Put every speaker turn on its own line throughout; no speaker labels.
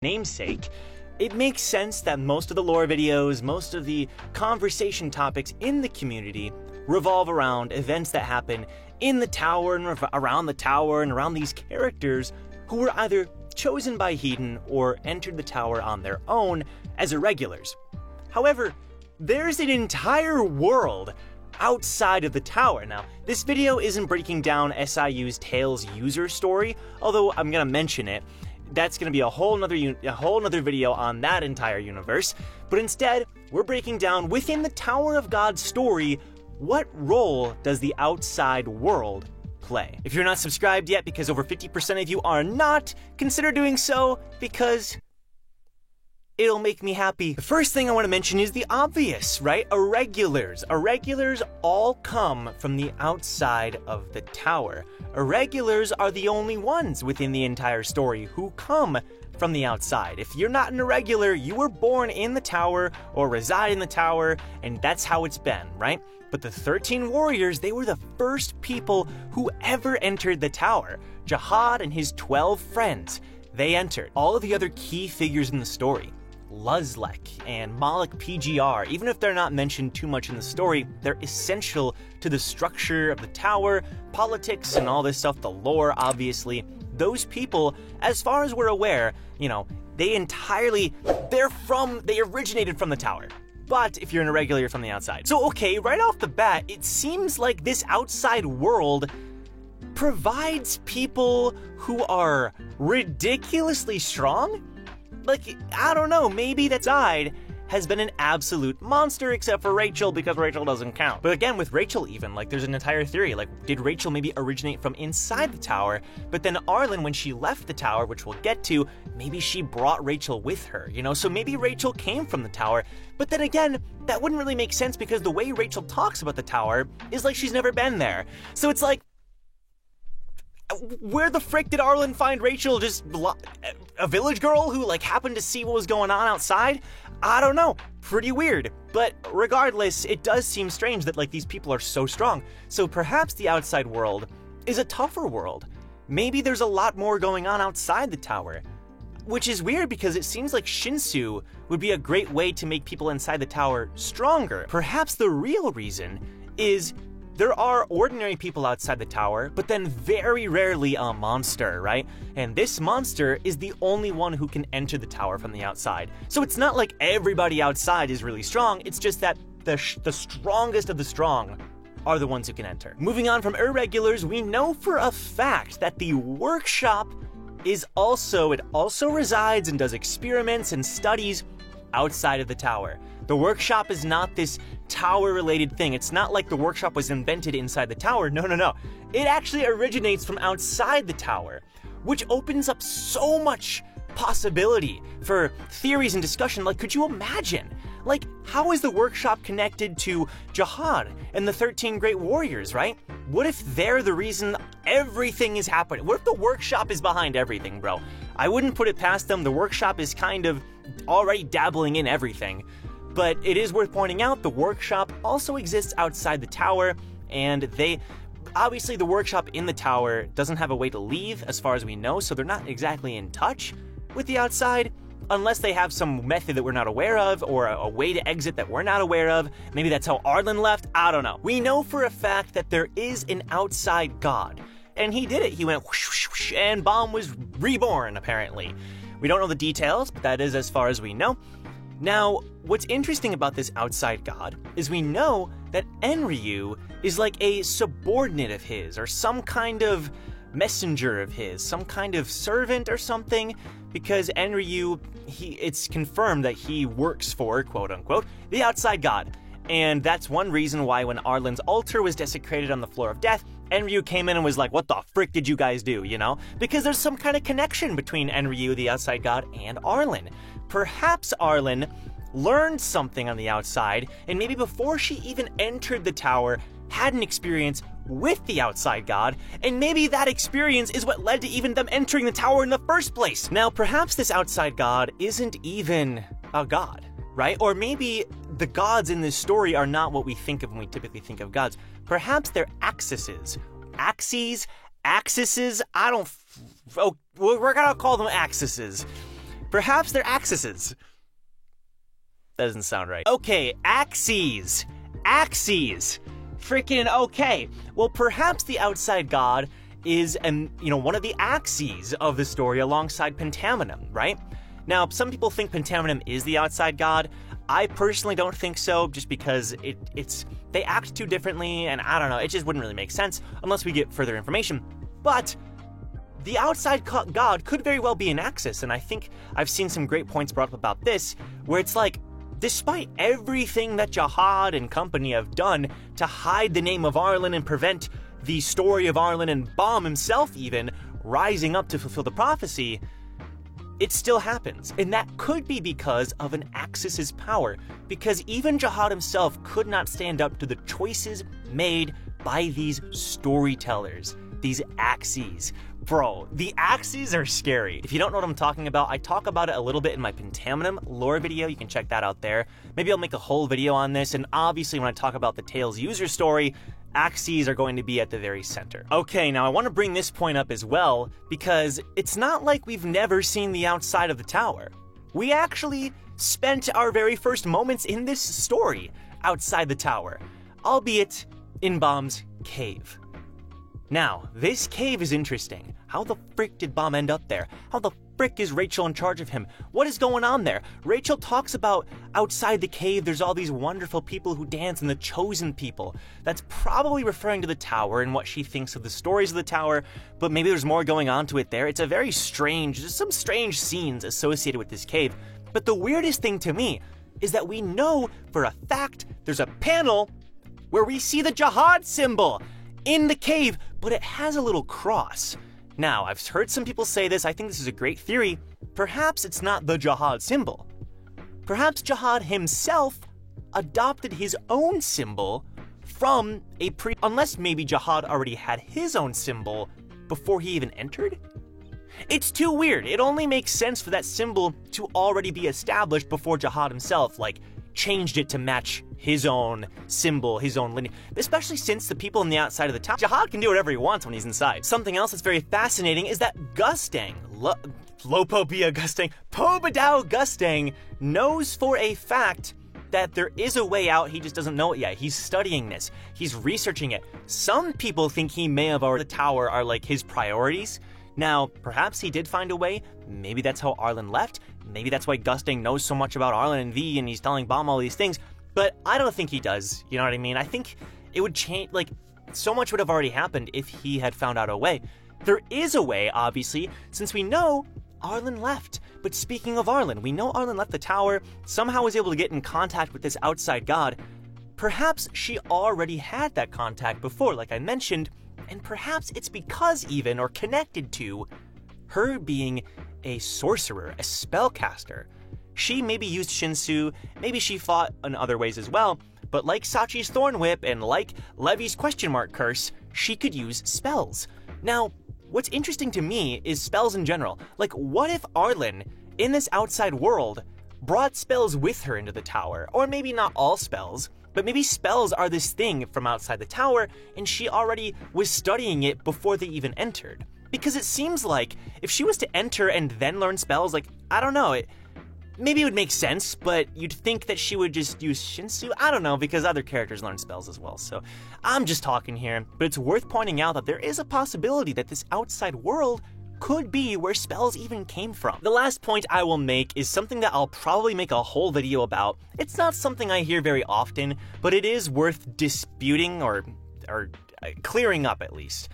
namesake, it makes sense that most of the lore videos, most of the conversation topics in the community revolve around events that happen in the tower and around the tower and around these characters who were either chosen by Hedon or entered the tower on their own as irregulars. However, there's an entire world outside of the tower. Now, this video isn't breaking down SIU's Tales user story, although I'm gonna mention it. That's gonna be a whole nother video on that entire universe. But instead, we're breaking down within the Tower of God's story, what role does the outside world play? If you're not subscribed yet, because over 50% of you are not, consider doing so, because it'll make me happy. The first thing I want to mention is the obvious, right? Irregulars. Irregulars all come from the outside of the tower. Irregulars are the only ones within the entire story who come from the outside. If you're not an irregular, you were born in the tower or reside in the tower, and that's how it's been, right? But the 13 warriors, they were the first people who ever entered the tower. Jahad and his 12 friends, they entered. All of the other key figures in the story, Luzlek and Malik PGR, even if they're not mentioned too much in the story, they're essential to the structure of the tower, politics, and all this stuff, the lore, obviously. Those people, as far as we're aware, they originated from the tower. But if you're an irregular, you're from the outside. So okay, right off the bat, it seems like this outside world provides people who are ridiculously strong? Like, I don't know, maybe that side has been an absolute monster, except for Rachel, because Rachel doesn't count. But again, with Rachel even, there's an entire theory, did Rachel maybe originate from inside the tower, but then Arlen, when she left the tower, which we'll get to, maybe she brought Rachel with her, So maybe Rachel came from the tower, but then again, that wouldn't really make sense because the way Rachel talks about the tower is like she's never been there. So it's like, where the frick did Arlen find Rachel? Just a village girl who happened to see what was going on outside? I don't know. Pretty weird. But regardless, it does seem strange that these people are so strong. So perhaps the outside world is a tougher world. Maybe there's a lot more going on outside the tower. Which is weird because it seems like Shinsu would be a great way to make people inside the tower stronger. Perhaps the real reason is there are ordinary people outside the tower, but then very rarely a monster, right? And this monster is the only one who can enter the tower from the outside. So it's not like everybody outside is really strong, it's just that the strongest of the strong are the ones who can enter. Moving on from irregulars, we know for a fact that the workshop also resides and does experiments and studies outside of the tower. The workshop is not this tower-related thing. It's not like the workshop was invented inside the tower. No. It actually originates from outside the tower, which opens up so much possibility for theories and discussion. Could you imagine? How is the workshop connected to Jahad and the 13 Great Warriors, right? What if they're the reason everything is happening? What if the workshop is behind everything, bro? I wouldn't put it past them. The workshop is kind of already dabbling in everything. But it is worth pointing out the workshop also exists outside the tower, and obviously the workshop in the tower doesn't have a way to leave as far as we know, so they're not exactly in touch with the outside, unless they have some method that we're not aware of, or a way to exit that we're not aware of. Maybe that's how Arlen left, I don't know. We know for a fact that there is an outside god, and he did it. He went whoosh, whoosh, whoosh, and Baum was reborn, apparently. We don't know the details, but that is as far as we know. Now, what's interesting about this outside god is we know that Enryu is like a subordinate of his, or some kind of messenger of his, some kind of servant or something, because Enryu, it's confirmed that he works for, quote-unquote, the outside god. And that's one reason why when Arlen's altar was desecrated on the floor of death, Enryu came in and was like, what the frick did you guys do, Because there's some kind of connection between Enryu, the outside god, and Arlen. Perhaps Arlen learned something on the outside, and maybe before she even entered the tower, had an experience with the outside god, and maybe that experience is what led to even them entering the tower in the first place. Now, perhaps this outside god isn't even a god, right? Or maybe the gods in this story are not what we think of when we typically think of gods. Perhaps they're axes. Axes? We're gonna call them axes. Perhaps they're axes. That doesn't sound right. Okay, axes. Axes. Freaking okay. Well, perhaps the outside god is, one of the axes of the story alongside Pentamenon, right? Now, some people think Pentamenon is the outside god. I personally don't think so, just because they act too differently, and I don't know, it just wouldn't really make sense unless we get further information. But the outside god could very well be an axis, and I think I've seen some great points brought up about this, where it's like, despite everything that Jahad and company have done to hide the name of Arlen and prevent the story of Arlen and Bam himself even rising up to fulfill the prophecy, it still happens. And that could be because of an Axis's power, because even Jahad himself could not stand up to the choices made by these storytellers, these axes. Bro, the axes are scary. If you don't know what I'm talking about, I talk about it a little bit in my Pentamenon lore video. You can check that out there. Maybe I'll make a whole video on this, and obviously when I talk about the Tales user story, axes are going to be at the very center. Okay, now I want to bring this point up as well, because it's not like we've never seen the outside of the tower. We actually spent our very first moments in this story outside the tower, albeit in Bam's cave. Now, this cave is interesting. How the frick did Bam end up there? How the frick is Rachel in charge of him? What is going on there? Rachel talks about outside the cave there's all these wonderful people who dance and the chosen people. That's probably referring to the tower and what she thinks of the stories of the tower, but maybe there's more going on to it there. It's a very strange, there's some strange scenes associated with this cave. But the weirdest thing to me is that we know for a fact there's a panel where we see the Jahad symbol in the cave, but it has a little cross. Now, I've heard some people say this, I think this is a great theory. Perhaps it's not the Jahad symbol. Perhaps Jahad himself adopted his own symbol from unless maybe Jahad already had his own symbol before he even entered? It's too weird. It only makes sense for that symbol to already be established before Jahad himself, changed it to match his own symbol, his own lineage, especially since the people on the outside of the tower, Jahad can do whatever he wants when he's inside. Something else that's very fascinating is that Gustang, Lopobia Gustang, Pobadao Gustang knows for a fact that there is a way out, he just doesn't know it yet. He's studying this, he's researching it. Some people think he may have already, the tower are his priorities. Now, perhaps he did find a way, maybe that's how Arlen left, maybe that's why Gustang knows so much about Arlen and V and he's telling Bam all these things, but I don't think he does, you know what I mean? I think it would change, so much would have already happened if he had found out a way. There is a way, obviously, since we know Arlen left. But speaking of Arlen, we know Arlen left the tower, somehow was able to get in contact with this outside god. Perhaps she already had that contact before, like I mentioned, and perhaps it's because even, or connected to, her being a sorcerer, a spellcaster. She maybe used Shinsu, maybe she fought in other ways as well, but like Sachi's Thorn Whip and like Levi's question mark curse, she could use spells. Now, what's interesting to me is spells in general. What if Arlen, in this outside world, brought spells with her into the tower? Or maybe not all spells, but maybe spells are this thing from outside the tower, and she already was studying it before they even entered. Because it seems like if she was to enter and then learn spells, I don't know, maybe it would make sense, but you'd think that she would just use Shinsu? I don't know, because other characters learn spells as well, so I'm just talking here. But it's worth pointing out that there is a possibility that this outside world could be where spells even came from. The last point I will make is something that I'll probably make a whole video about. It's not something I hear very often, but it is worth disputing or clearing up at least.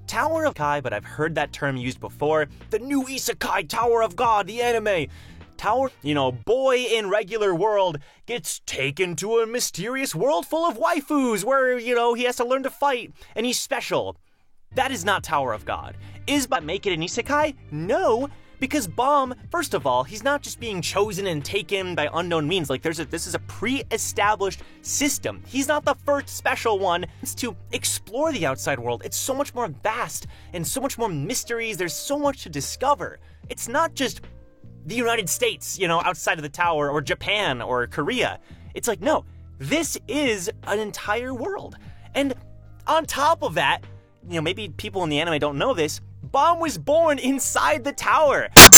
Tower of Kai, but I've heard that term used before. The new Isekai Tower of God, the anime. Tower, boy in regular world gets taken to a mysterious world full of waifus where, he has to learn to fight and he's special. That is not Tower of God. Is but make it an isekai? No, because Bam, first of all, he's not just being chosen and taken by unknown means. This is a pre-established system. He's not the first special one. It's to explore the outside world. It's so much more vast and so much more mysteries. There's so much to discover. It's not just the United States, outside of the tower, or Japan, or Korea. It's no, this is an entire world. And on top of that, maybe people in the anime don't know this, Bam was born inside the tower.